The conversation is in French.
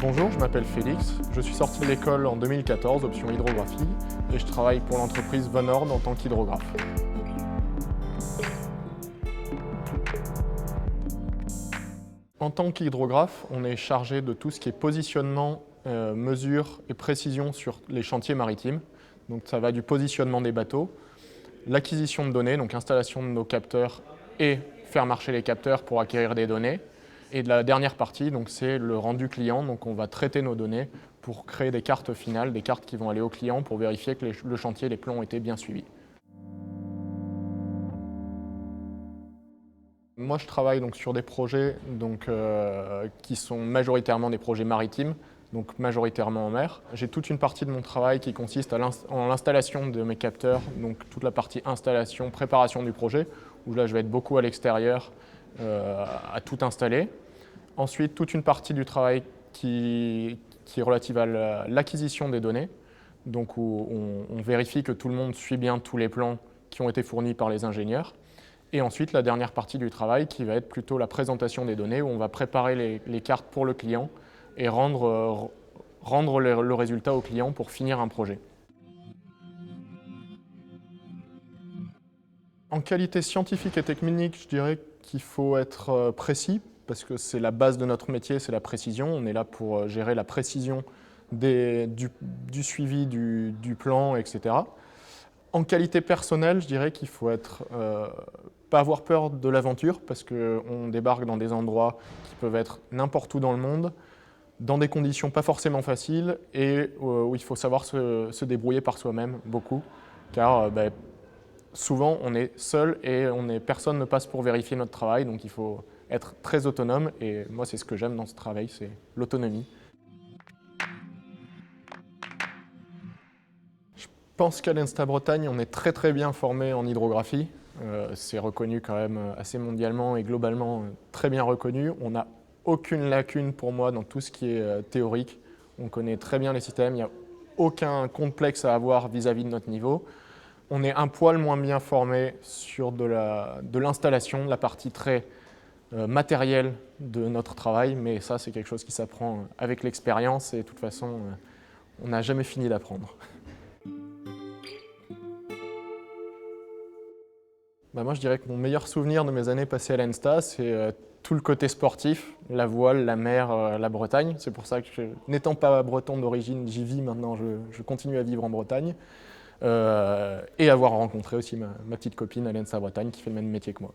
Bonjour, je m'appelle Félix. Je suis sorti de l'école en 2014, option hydrographie, et je travaille pour l'entreprise Vonord en tant qu'hydrographe. En tant qu'hydrographe, on est chargé de tout ce qui est positionnement, mesure et précision sur les chantiers maritimes. Donc ça va du positionnement des bateaux, l'acquisition de données, donc installation de nos capteurs et faire marcher les capteurs pour acquérir des données. Et de la dernière partie, donc c'est le rendu client, donc on va traiter nos données pour créer des cartes finales, des cartes qui vont aller au client pour vérifier que le chantier, les plans ont été bien suivis. Moi, je travaille donc sur des projets qui sont majoritairement des projets maritimes, donc majoritairement en mer. J'ai toute une partie de mon travail qui consiste en l'installation de mes capteurs, donc toute la partie installation, préparation du projet, où là je vais être beaucoup à l'extérieur à tout installer. Ensuite, toute une partie du travail qui est relative à l'acquisition des données, donc où on vérifie que tout le monde suit bien tous les plans qui ont été fournis par les ingénieurs. Et ensuite, la dernière partie du travail qui va être plutôt la présentation des données, où on va préparer les cartes pour le client et rendre le résultat au client pour finir un projet. En qualité scientifique et technique, je dirais qu'il faut être précis, parce que c'est la base de notre métier, c'est la précision. On est là pour gérer la précision du suivi du plan, etc. En qualité personnelle, je dirais qu'il faut pas avoir peur de l'aventure, parce qu'on débarque dans des endroits qui peuvent être n'importe où dans le monde, dans des conditions pas forcément faciles, et où il faut savoir se débrouiller par soi-même, beaucoup, car souvent on est seul et personne ne passe pour vérifier notre travail, donc il faut être très autonome, et moi c'est ce que j'aime dans ce travail, c'est l'autonomie. Je pense qu'à l'ENSTA Bretagne, on est très bien formé en hydrographie. C'est reconnu quand même assez mondialement et globalement très bien reconnu. On n'a aucune lacune pour moi dans tout ce qui est théorique. On connaît très bien les systèmes, il n'y a aucun complexe à avoir vis-à-vis de notre niveau. On est un poil moins bien formé sur de l'installation, la partie très matérielle de notre travail, mais ça c'est quelque chose qui s'apprend avec l'expérience, et de toute façon on n'a jamais fini d'apprendre. Moi je dirais que mon meilleur souvenir de mes années passées à l'ENSTA, c'est tout le côté sportif, la voile, la mer, la Bretagne. C'est pour ça que, n'étant pas breton d'origine, j'y vis maintenant, je continue à vivre en Bretagne. Et avoir rencontré aussi ma petite copine à l'ENSTA Bretagne qui fait le même métier que moi.